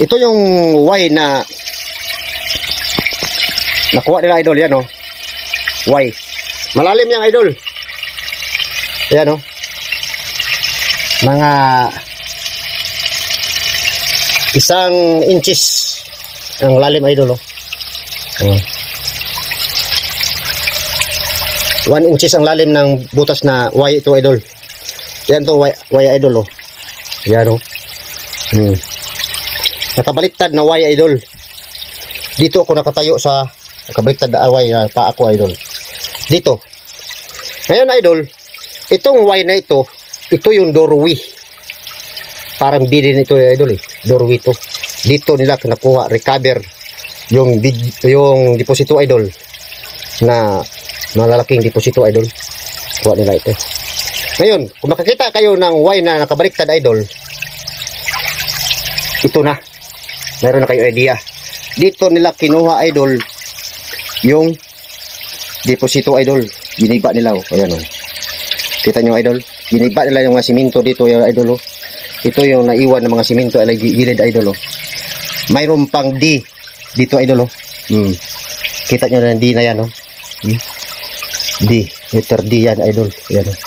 Ito yung Y na nakuha nila idol, yan oh. Y. Malalim yung idol. Yan oh. Mga 1 inches ang lalim idol oh. 1 inches ang lalim ng butas na Y ito idol. Yan to Y idol oh. Yan oh. Nakabaliktad na Y idol. Dito ako nakatayo sa nakabaliktad na Y na pa ako idol. Dito. Ngayon idol, itong Y na ito yung doorway. Parang B din ito idol eh. Doorway to. Dito nila nakuha, recover yung deposito idol na malalaking deposito idol. Kuha nila ito. Ngayon, kung makakita kayo ng Y na nakabaliktad idol, ito na. Meron na kayo idea. Dito nila kinuha idol yung deposito idol. Giniba nila oh. Ayan oh. Kita nyo idol? Giniba nila yung mga siminto dito yung idol oh. Ito yung naiwan ng mga siminto ay gilid idol oh. Mayroon pang D dito idol oh. Kita nyo na D na yan oh. D. Letter D yan idol. Ayan oh.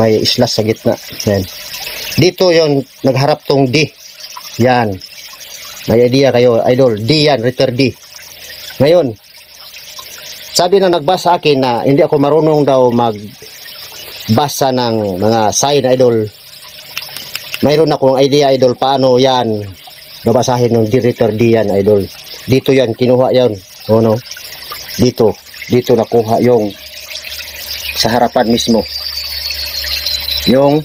May slash sa gitna. Ayan. Dito yung nagharap tong D. Yan. May idea kayo, idol. D yan, letter D. Ngayon, sabi na nagbasa sa akin na hindi ako marunong daw magbasa ng mga sign, idol. Mayroon akong idea, idol, paano yan nabasahin ng letter D yan, idol. Dito yan, kinuha yan. O no? Dito nakuha yung sa harapan mismo. Yung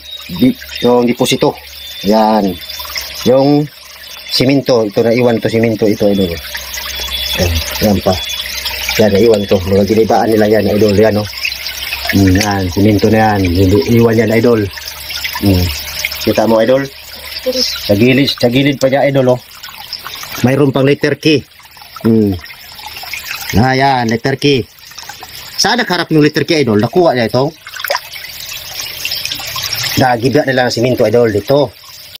deposito. Yan. Yung siminto, ito na iwan to siminto ito idol. Yan pa. Yan na iwan to. Mga ginibaan nila yan idol. Yan o. Yan, siminto na yan. Iwan yan idol. Kita mo idol? Sa gilid pa niya idol o. Mayroon pang letter K. Yan, letter K. Saan nakaharap yung letter K idol? Nakuha niya ito. Nagiba nila ng siminto idol dito.